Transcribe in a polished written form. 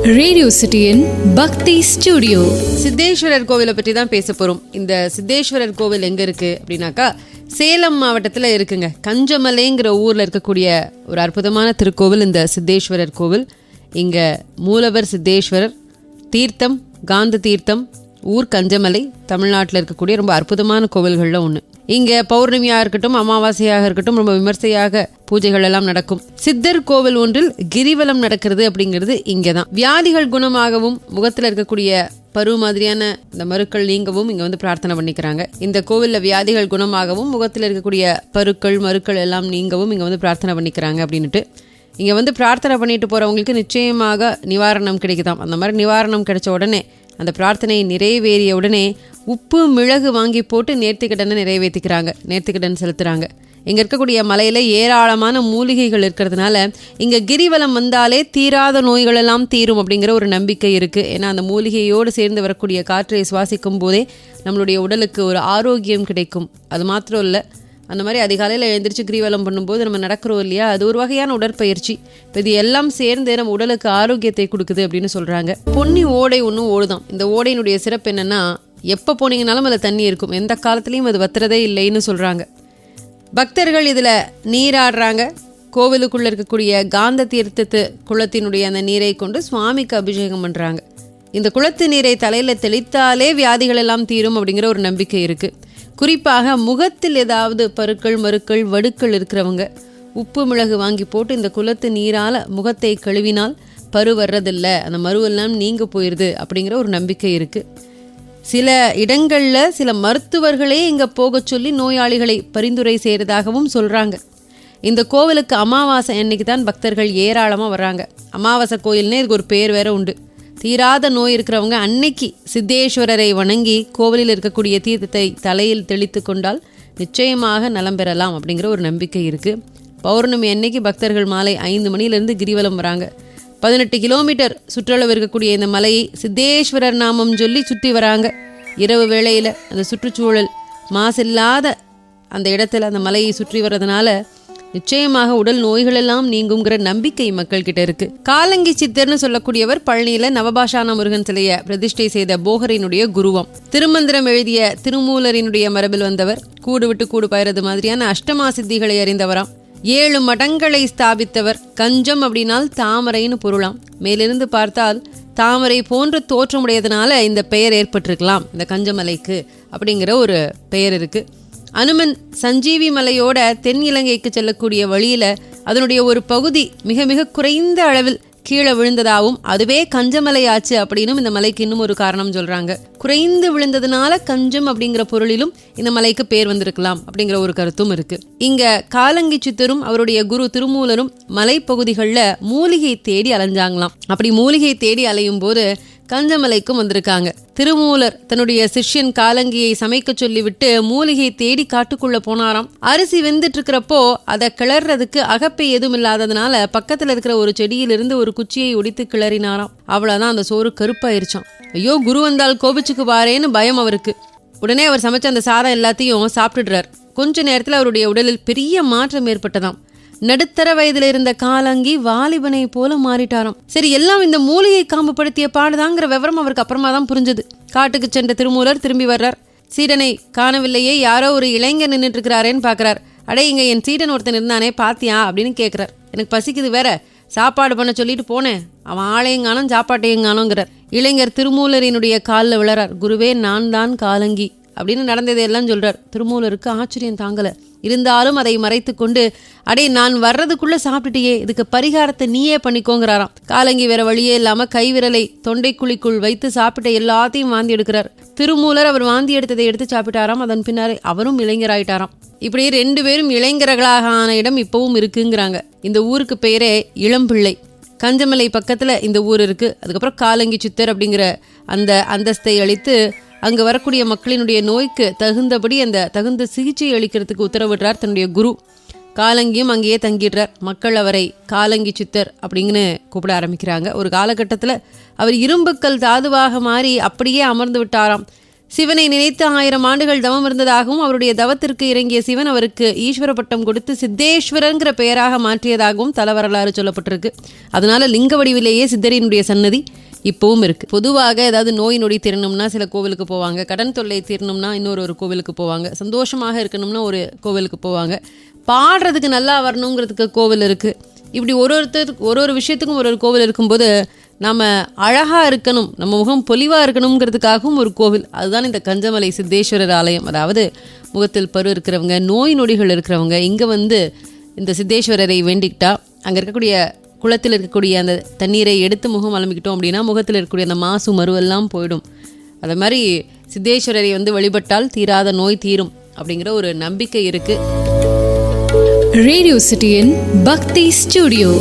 Radio சிட்டியின் பக்தி studio. Siddheswarar கோவிலை பற்றி தான் பேச போகிறோம். இந்த சித்தேஸ்வரர் கோவில் எங்கே இருக்குது அப்படின்னாக்கா சேலம் மாவட்டத்தில் இருக்குங்க. கஞ்சமலைங்கிற ஊரில் இருக்கக்கூடிய ஒரு அற்புதமான திருக்கோவில் இந்த சித்தேஸ்வரர் கோவில். இங்கே மூலவர் சித்தேஸ்வரர், தீர்த்தம் காந்த தீர்த்தம், ஊர் கஞ்சமலை, தமிழ்நாட்டில் இருக்கக்கூடிய ரொம்ப அற்புதமான கோவில்களில் ஒன்று. இங்கே பௌர்ணமியாக இருக்கட்டும், அமாவாசையாக இருக்கட்டும், ரொம்ப விமர்சையாக பூஜைகள் எல்லாம் நடக்கும். சித்தர் கோவில் ஒன்றில் கிரிவலம் நடக்கிறது அப்படிங்கிறது இங்கே தான். வியாதிகள் குணமாகவும் முகத்தில் இருக்கக்கூடிய பரு மாதிரியான இந்த மருக்கள் நீங்கவும் இங்கே வந்து பிரார்த்தனை பண்ணிக்கிறாங்க. இந்த கோவிலில் வியாதிகள் குணமாகவும் முகத்தில் இருக்கக்கூடிய பருக்கள் மருக்கள் எல்லாம் நீங்கவும் இங்கே வந்து பிரார்த்தனை பண்ணிக்கிறாங்க அப்படின்ட்டு இங்கே வந்து பிரார்த்தனை பண்ணிட்டு போகிறவங்களுக்கு நிச்சயமாக நிவாரணம் கிடைக்குதாம். அந்த மாதிரி நிவாரணம் கிடைச்ச உடனே, அந்த பிரார்த்தனை நிறைவேறிய உடனே உப்பு மிளகு வாங்கி போட்டு நேர்த்திக்கடனை நிறைவேற்றிக்கிறாங்க, நேர்த்திக்கடன் செலுத்துகிறாங்க. இங்கே இருக்கக்கூடிய மலையில் ஏராளமான மூலிகைகள் இருக்கிறதுனால இங்கே கிரிவலம் வந்தாலே தீராத நோய்கள் எல்லாம் தீரும் அப்படிங்கிற ஒரு நம்பிக்கை இருக்குது. ஏன்னா அந்த மூலிகையோடு சேர்ந்து வரக்கூடிய காற்றை சுவாசிக்கும் போதே நம்மளுடைய உடலுக்கு ஒரு ஆரோக்கியம் கிடைக்கும். அது மாத்திரம் இல்லை, அந்த மாதிரி அதிகாலையில் எழுந்திரிச்சு கிரிவலம் பண்ணும்போது நம்ம நடக்கிறோம் இல்லையா, அது ஒரு வகையான உடற்பயிற்சி. இப்போ இது எல்லாம் சேர்ந்து நம்ம உடலுக்கு ஆரோக்கியத்தை கொடுக்குது அப்படின்னு சொல்கிறாங்க. பொன்னி ஓடை ஒன்றும் ஓடுதான். இந்த ஓடையினுடைய சிறப்பு என்னென்னா, எப்போ போனீங்கனாலும் அதில் தண்ணி இருக்கும், எந்த காலத்துலேயும் அது வத்துறதே இல்லைன்னு சொல்கிறாங்க. பக்தர்கள் இதில் நீராடுறாங்க. கோவிலுக்குள்ளே இருக்கக்கூடிய காந்த தீர்த்தத்து குளத்தினுடைய அந்த நீரை கொண்டு சுவாமிக்கு அபிஷேகம் பண்ணுறாங்க. இந்த குளத்து நீரை தலையில் தெளித்தாலே வியாதிகள் எல்லாம் தீரும் அப்படிங்கிற ஒரு நம்பிக்கை இருக்குது. குறிப்பாக முகத்தில் ஏதாவது பருக்கள் மருக்கள் வடுக்கள் இருக்கிறவங்க உப்பு மிளகு வாங்கி போட்டு இந்த குளத்து நீரால் முகத்தை கழுவினால் பரு வர்றதில்லை, அந்த மருவெல்லாம் நீங்க போயிடுது அப்படிங்கிற ஒரு நம்பிக்கை இருக்குது. சில இடங்களில் சில மருத்துவர்களே இங்கே போக சொல்லி நோயாளிகளை பரிந்துரை செய்கிறதாகவும் சொல்கிறாங்க. இந்த கோவிலுக்கு அமாவாசை அன்னைக்கு தான் பக்தர்கள் ஏராளமாக வர்றாங்க. அமாவாசை கோயில்னே இதுக்கு ஒரு பேர் வேற உண்டு. தீராத நோய் இருக்கிறவங்க அன்னைக்கு சித்தேஸ்வரரை வணங்கி கோவிலில் இருக்கக்கூடிய தீர்த்தத்தை தலையில் தெளித்து கொண்டால் நிச்சயமாக நலம் பெறலாம் அப்படிங்கிற ஒரு நம்பிக்கை இருக்குது. பௌர்ணமி அன்னைக்கு பக்தர்கள் மாலை 5 மணிலேருந்து கிரிவலம் வராங்க. 18 கிலோமீட்டர் சுற்றளவு இருக்கக்கூடிய இந்த மலையை சித்தேஸ்வரர் நாமம் சொல்லி சுற்றி வராங்க. இரவு வேளையில் அந்த சுற்றுச்சூழல் மாசில்லாத அந்த இடத்துல அந்த மலையை சுற்றி வர்றதுனால நிச்சயமாக உடல் நோய்கள் எல்லாம் நீங்குங்கிற நம்பிக்கை மக்கள்கிட்ட இருக்கு. காலங்கி சித்தர்னு சொல்லக்கூடியவர் பழனியில நவபாஷான முருகன் சிலையை பிரதிஷ்டை செய்த போகரினுடைய குருவம். திருமந்திரம் எழுதிய திருமூலரினுடைய மரபில் வந்தவர். கூடு விட்டு கூடு பயிறது மாதிரியான அஷ்டமா சித்திகளை அறிந்தவராம். 7 மடங்களை ஸ்தாபித்தவர். கஞ்சம் அப்படின்னால் தாமரைன்னு பொருளாம். மேலிருந்து பார்த்தால் தாமரை போன்ற தோற்றமுடையதுனால இந்த பெயர் ஏற்பட்டிருக்கலாம், இந்த கஞ்சமலைக்கு அப்படிங்கிற ஒரு பெயர் இருக்கு. அனுமன் சஞ்சீவி மலையோட தென் இலங்கைக்கு செல்லக்கூடிய வழியில அதனுடைய ஒரு பகுதி மிக மிக குறைந்த அளவில் கீழே விழுந்ததாகவும் அதுவே கஞ்சமலை ஆச்சு அப்படின்னும் இந்த மலைக்கு இன்னும் ஒரு காரணம் சொல்றாங்க. குறைந்து விழுந்ததுனால கஞ்சம் அப்படிங்கிற பொருளிலும் இந்த மலைக்கு பேர் வந்திருக்கலாம் அப்படிங்கிற ஒரு கருத்தும் இருக்கு. இங்க காலங்கி சித்தரும் அவருடைய குரு திருமூலரும் மலைப்பகுதிகளில் மூலிகை தேடி அலைஞ்சாங்களாம். அப்படி மூலிகை தேடி அலையும் போது கஞ்சமலைக்கும் வந்திருக்காங்க. திருமூலர் தன்னுடைய சிஷ்யன் காலங்கியை சமைக்க சொல்லிவிட்டு மூலிகை தேடி காட்டுக்குள்ள போனாராம். அரிசி வெந்துட்டு இருக்கிறப்போ அதை கிளறதுக்கு அகப்பை எதுவும் இல்லாததுனால பக்கத்துல இருக்கிற ஒரு செடியிலிருந்து ஒரு குச்சியை ஒடித்து கிளறினாராம். அவ்வளவுதான், அந்த சோறு கருப்பாயிருச்சான். ஐயோ, குரு வந்தால் கோபிச்சுக்கு பாரேன்னு பயம் அவருக்கு. உடனே அவர் சமைச்ச அந்த சாதம் எல்லாத்தையும் சாப்பிட்டுடுறார். கொஞ்ச நேரத்தில் அவருடைய உடலில் பெரிய மாற்றம் ஏற்பட்டதாம். நடுத்தர வயதில் இருந்த காலங்கி வாலிபனை போல மாறிட்டாராம். சரி, எல்லாம் இந்த மூலிகை காம்பு படுத்திய பாடுதாங்கிற விவரம் அவருக்கு அப்புறமா தான் புரிஞ்சது. காட்டுக்கு சென்ற திருமூலர் திரும்பி வர்றார். சீடனை காணவில்லையே, யாரோ ஒரு இளைஞர் நின்றுட்டு இருக்கிறாரேன்னு பாக்குறார். அடே, இங்க என் சீடன் ஒருத்தன் இருந்தானே பாத்தியா அப்படின்னு கேட்கிறார். எனக்கு பசிக்குது வேற, சாப்பாடு பண்ண சொல்லிட்டு போனேன், அவன் ஆளையும் காணும் சாப்பாட்டையும் காணுங்கிறார். இளைஞர் திருமூலரினுடைய காலில் விழறார். குருவே, நான் தான் காலங்கி அப்படின்னு நடந்ததையெல்லாம் சொல்றார். திருமூலருக்கு ஆச்சரியம் தாங்கல. இருந்தாலும் அதை மறைத்து கொண்டு, அடே, நான் வர்றதுக்குள்ள சாப்பிட்டுட்டியே, இதுக்கு பரிகாரத்தை நீயே பண்ணிக்கோங்கிறாராம். காலங்கி வேற வழியே இல்லாம கைவிரலை தொண்டைக்குழிக்குள் வைத்து சாப்பிட்ட எல்லாத்தையும் வாந்தி எடுக்கிறார். திருமூலர் அவர் வாந்தி எடுத்ததை எடுத்து சாப்பிட்டாராம். அதன் பின்னாலே அவரும் இளைஞராயிட்டாராம். இப்படி 2 பேரும் இளைஞர்களாக ஆன இடம் இப்பவும் இருக்குங்கிறாங்க. இந்த ஊருக்கு பெயரே இளம்பிள்ளை. கஞ்சமலை பக்கத்துல இந்த ஊர் இருக்கு. அதுக்கப்புறம் காலங்கி சித்தர் அப்படிங்கிற அந்த அந்தஸ்தை அளித்து அங்கு வரக்கூடிய மக்களினுடைய நோய்க்கு தகுந்தபடி அந்த தகுந்த சிகிச்சை அளிக்கிறதுக்கு உத்தரவிடுறார் தன்னுடைய குரு. காலங்கியும் அங்கேயே தங்கிடுறார். மக்கள் அவரை காலங்கி சித்தர் அப்படிங்கன்னு கூப்பிட ஆரம்பிக்கிறாங்க. ஒரு காலகட்டத்தில் அவர் இரும்புக்கல் தாதுவாக மாறி அப்படியே அமர்ந்து விட்டாராம். சிவனை நினைத்து 1000 ஆண்டுகள் தவம் இருந்ததாகவும் அவருடைய தவத்திற்கு இறங்கிய சிவன் அவருக்கு ஈஸ்வர பட்டம் கொடுத்து சித்தேஸ்வரங்கிற பெயராக மாற்றியதாகவும் தல வரலாறு சொல்லப்பட்டிருக்கு. அதனால லிங்க வடிவிலேயே சித்தரினுடைய சன்னதி இப்பவும் இருக்கு. பொதுவாக ஏதாவது நோய் நொடி தீரணும்னா சில கோவிலுக்கு போவாங்க, கடன் தொல்லை தீரணும்னா இன்னொரு கோவிலுக்கு போவாங்க, சந்தோஷமாக இருக்கணும்னா ஒரு கோவிலுக்கு போவாங்க, பாடுறதுக்கு நல்லா வரணுங்கிறதுக்கு கோவில் இருக்கு. இப்படி ஒரு விஷயத்துக்கும் ஒரு கோவில் இருக்கும்போது நம்ம அழகாக இருக்கணும், நம்ம முகம் பொலிவாக இருக்கணுங்கிறதுக்காகவும் ஒரு கோவில். அதுதான் இந்த கஞ்சமலை சித்தேஸ்வரர் ஆலயம். அதாவது முகத்தில் பரு இருக்கிறவங்க, நோய் நொடிகள் இருக்கிறவங்க இங்கே வந்து இந்த சித்தேஸ்வரரை வேண்டிக்கிட்டா அங்கே இருக்கக்கூடிய குளத்தில் இருக்கக்கூடிய அந்த தண்ணீரை எடுத்து முகம் அலம்பிக்கிட்டோம் அப்படின்னா முகத்தில் இருக்கக்கூடிய அந்த மாசு மருவெல்லாம் போயிடும். அது மாதிரி சித்தேஸ்வரரை வந்து வழிபட்டால் தீராத நோய் தீரும் அப்படிங்கிற ஒரு நம்பிக்கை இருக்குது. ரேடியோ சிட்டியின் பக்தி ஸ்டுடியோ.